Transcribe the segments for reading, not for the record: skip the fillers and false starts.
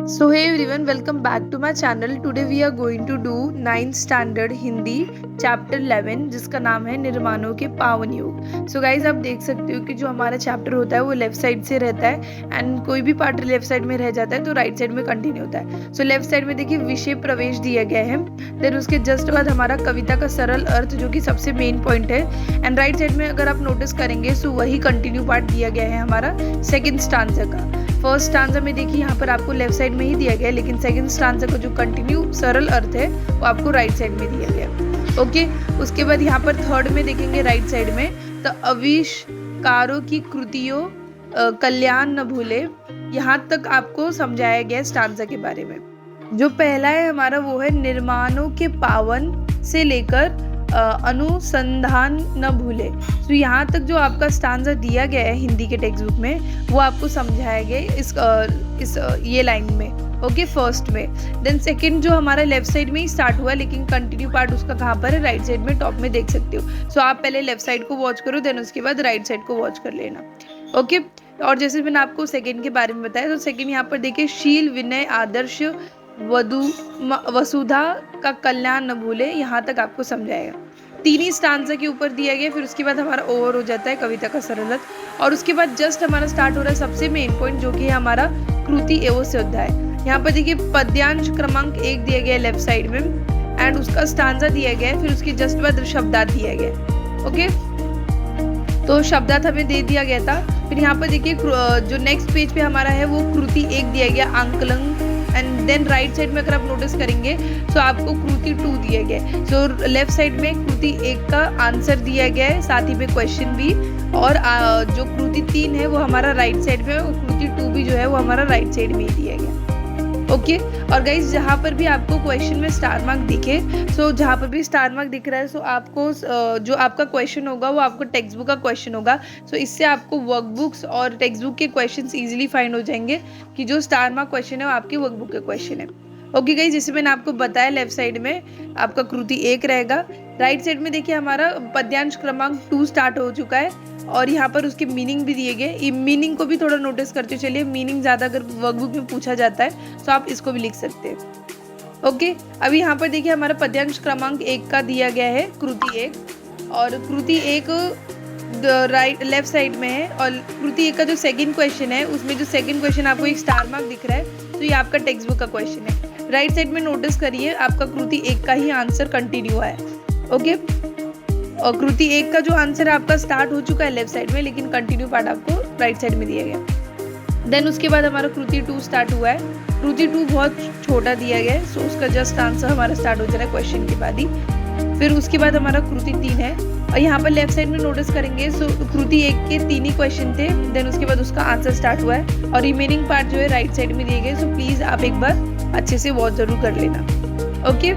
So hey everyone, welcome back to my channel. Today we are going to do 9th standard Hindi chapter 11 जिसका नाम है निर्माणों के पावन युग. So guys, आप देख सकते हो कि जो हमारा चैप्टर होता है वो लेफ्ट साइड से रहता है एंड कोई भी पार्ट लेफ्ट साइड में रह जाता है तो राइट साइड में कंटिन्यू होता है. सो लेफ्ट साइड में देखिए विषय प्रवेश दिया गया है, देन उसके जस्ट बाद हमारा कविता का सरल अर्थ जो कि सबसे मेन पॉइंट है, एंड राइट साइड में अगर आप नोटिस करेंगे सो वही कंटिन्यू पार्ट दिया गया है हमारा सेकेंड स्टांजा का. फर्स्ट स्टांजा में देखिए यहाँ पर आपको लेफ्ट साइड में ही दिया गया है, लेकिन सेकंड स्टांजा का जो कंटिन्यू सरल अर्थ है वो आपको राइट साइड में दिया गया है. ओके, उसके बाद यहाँ पर थर्ड में देखेंगे राइट साइड में तो आविष्कारों की कृतियों कल्याण न भूले, यहाँ तक आपको समझाया गया स्टांजा के बारे में. जो पहला है हमारा वो है निर्माणों के पावन से लेकर अनुसंधान न भूले. तो यहाँ तक जो आपका स्टांजा दिया गया है हिंदी के टेक्स्ट बुक में वो आपको समझाया गया इस ये लाइन में. ओके, फर्स्ट में. देन सेकंड जो हमारा लेफ्ट साइड में ही स्टार्ट हुआ है, लेकिन कंटिन्यू पार्ट उसका कहाँ पर है, राइट साइड में टॉप में देख सकते हो. सो आप पहले लेफ्ट साइड को वॉच करो, देन उसके बाद राइट साइड को वॉच कर लेना. ओके, और जैसे मैंने आपको सेकेंड के बारे में बताया तो सेकेंड यहाँ पर देखिए शील विनय आदर्श वसुधा का कल्याण न भूले, यहाँ तक आपको समझाएगा. तीन ही स्टांजा के ऊपर दिया गया, फिर उसके बाद हमारा ओवर हो जाता है कविता का सरल अर्थ, और उसके बाद जस्ट हमारा स्टार्ट हो रहा है सबसे मेन पॉइंट जो कि है हमारा कृति एवं अध्याय. यहाँ पर देखिए पद्यांश क्रमांक 1 दिया गया है लेफ्ट साइड में एंड उसका स्टांजा दिया गया है, फिर उसके जस्ट बाद शब्दार्थ दिया गया है. ओके, तो शब्दार्थ हमें दे दिया गया था. फिर यहाँ पर देखिए जो नेक्स्ट पेज पे हमारा है वो कृति 1 दिया गया आंकलन, एंड देन राइट साइड में अगर आप नोटिस करेंगे तो आपको कृति 2 दिया गया है. सो लेफ्ट साइड में कृति 1 का आंसर दिया गया है, साथ ही में क्वेश्चन भी, और जो कृति 3 है वो हमारा राइट साइड में है, और कृति 2 भी जो है वो हमारा राइट साइड में ही दिया गया. ओके, और गाइज जहाँ पर भी आपको क्वेश्चन में स्टार मार्क दिखे, सो जहाँ पर भी स्टार मार्क दिख रहा है सो आपको जो आपका क्वेश्चन होगा वो आपको टेक्स्ट बुक का क्वेश्चन होगा. सो इससे आपको वर्कबुक्स और टेक्स्ट बुक के क्वेश्चंस इजीली फाइंड हो जाएंगे कि जो स्टार मार्क क्वेश्चन है वो आपके वर्कबुक के क्वेश्चन है. ओके गाइज, जैसे मैंने आपको बताया लेफ्ट साइड में आपका कृति 1 रहेगा, राइट साइड में देखिए हमारा पद्यांश क्रमांक 2 स्टार्ट हो चुका है, और यहाँ पर उसके मीनिंग भी दिए गए. मीनिंग को भी थोड़ा नोटिस करते चलिए, मीनिंग ज़्यादा अगर वर्कबुक में पूछा जाता है तो आप इसको भी लिख सकते हैं. ओके, अभी यहाँ पर देखिए हमारा पद्यांश क्रमांक 1 का दिया गया है कृति 1, और कृति 1 राइट लेफ्ट साइड में है, और कृति 1 का जो सेकंड क्वेश्चन है उसमें जो सेकंड क्वेश्चन आपको एक स्टार मार्क दिख रहा है तो ये आपका टेक्स्ट बुक का क्वेश्चन है. राइट साइड में नोटिस करिए आपका कृति 1 का ही आंसर कंटिन्यू है. ओके, और कृति 1 का जो आंसर है आपका स्टार्ट हो चुका है लेफ्ट साइड में, लेकिन कंटिन्यू पार्ट आपको राइट साइड में दिया गया. देन उसके बाद हमारा कृति 2 स्टार्ट हुआ है. कृति 2 बहुत छोटा दिया गया है, सो उसका जस्ट आंसर हमारा स्टार्ट हो जा रहा है क्वेश्चन के बाद ही. फिर उसके बाद हमारा कृति 3 है, और यहाँ पर लेफ्ट साइड में नोटिस करेंगे सो कृति 1 के 3 ही क्वेश्चन थे, देन उसके बाद उसका आंसर स्टार्ट हुआ है, और रिमेनिंग पार्ट जो है राइट साइड में दिए गए. सो प्लीज़ आप एक बार अच्छे से वॉच जरूर कर लेना. ओके,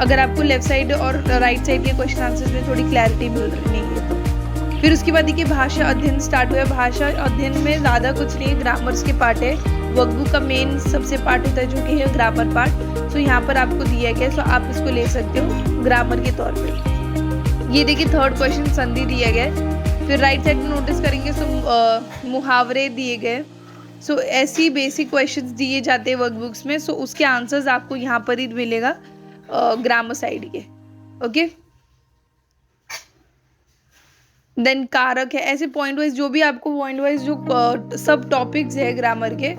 अगर आपको लेफ्ट साइड और राइट साइड के क्वेश्चन आंसर्स में थोड़ी क्लैरिटी मिल रही है तो. फिर उसके बाद देखिए भाषा अध्ययन स्टार्ट हुआ है. भाषा अध्ययन में ज़्यादा कुछ नहीं है, ग्रामर्स के पार्ट है. वर्कबुक का मेन सबसे पार्ट होता है जो कि है ग्रामर पार्ट. सो यहाँ पर आपको दिया गया है, सो आप इसको ले सकते हो ग्रामर के तौर पर. ये देखिए थर्ड क्वेश्चन संधि दिया गया है. फिर राइट साइड में नोटिस करेंगे सो मुहावरे दिए गए. सो ऐसी बेसिक क्वेश्चंस दिए जाते हैं वर्कबुक्स में, सो उसके आंसर्स आपको यहाँ पर ही मिलेगा ग्रामर साइड के. ओके, देन कारक है, ऐसे पॉइंट वाइज जो भी आपको पॉइंट वाइज जो सब टॉपिक्स है ग्रामर के.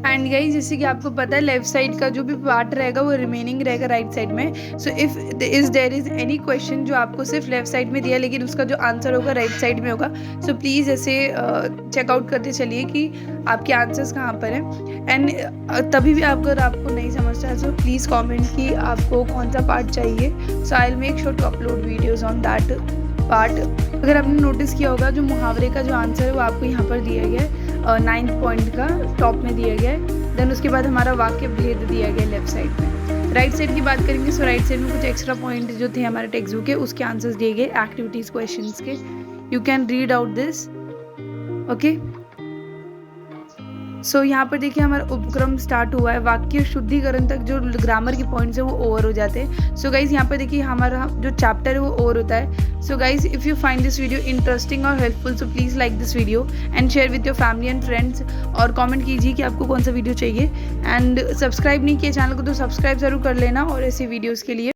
एंड गाइस जैसे कि आपको पता है लेफ्ट साइड का जो भी पार्ट रहेगा वो रिमेनिंग रहेगा राइट साइड में. So if there is any question जो आपको सिर्फ लेफ्ट साइड में दिया लेकिन उसका जो आंसर होगा राइट साइड में होगा, सो प्लीज़ ऐसे चेकआउट करते चलिए कि आपके आंसर्स कहाँ पर हैं. एंड तभी भी अगर आपको नहीं समझता है सो प्लीज़ कॉमेंट कि आपको कौन सा पार्ट चाहिए. So I will make sure to upload videos on that part. अगर आपने नोटिस किया होगा जो मुहावरे का जो आंसर है वो आपको यहाँ पर दिया गया है, 9th पॉइंट का टॉप में दिया गया है. देन उसके बाद हमारा वाक्य भेद दिया गया लेफ्ट साइड में. राइट साइड की बात करेंगे सो राइट साइड में कुछ एक्स्ट्रा पॉइंट जो थे हमारे टेक्स्ट बुक के उसके आंसर्स दिए गए एक्टिविटीज़ क्वेश्चंस के. You can read out this. Okay, so यहाँ पर देखिए हमारा उपक्रम स्टार्ट हुआ है, वाक्य शुद्धिकरण तक जो ग्रामर के पॉइंट्स है वो ओवर हो जाते हैं। सो गाइज यहाँ पर देखिए हमारा जो चैप्टर है वो ओवर होता है। So guys if you find this video interesting और helpful so please like this video and share with your family and friends, और कमेंट कीजिए कि आपको कौन सा वीडियो चाहिए। एंड सब्सक्राइब नहीं किया चैनल को तो सब्सक्राइब ज़रूर कर लेना और ऐसे वीडियोज़ के लिए।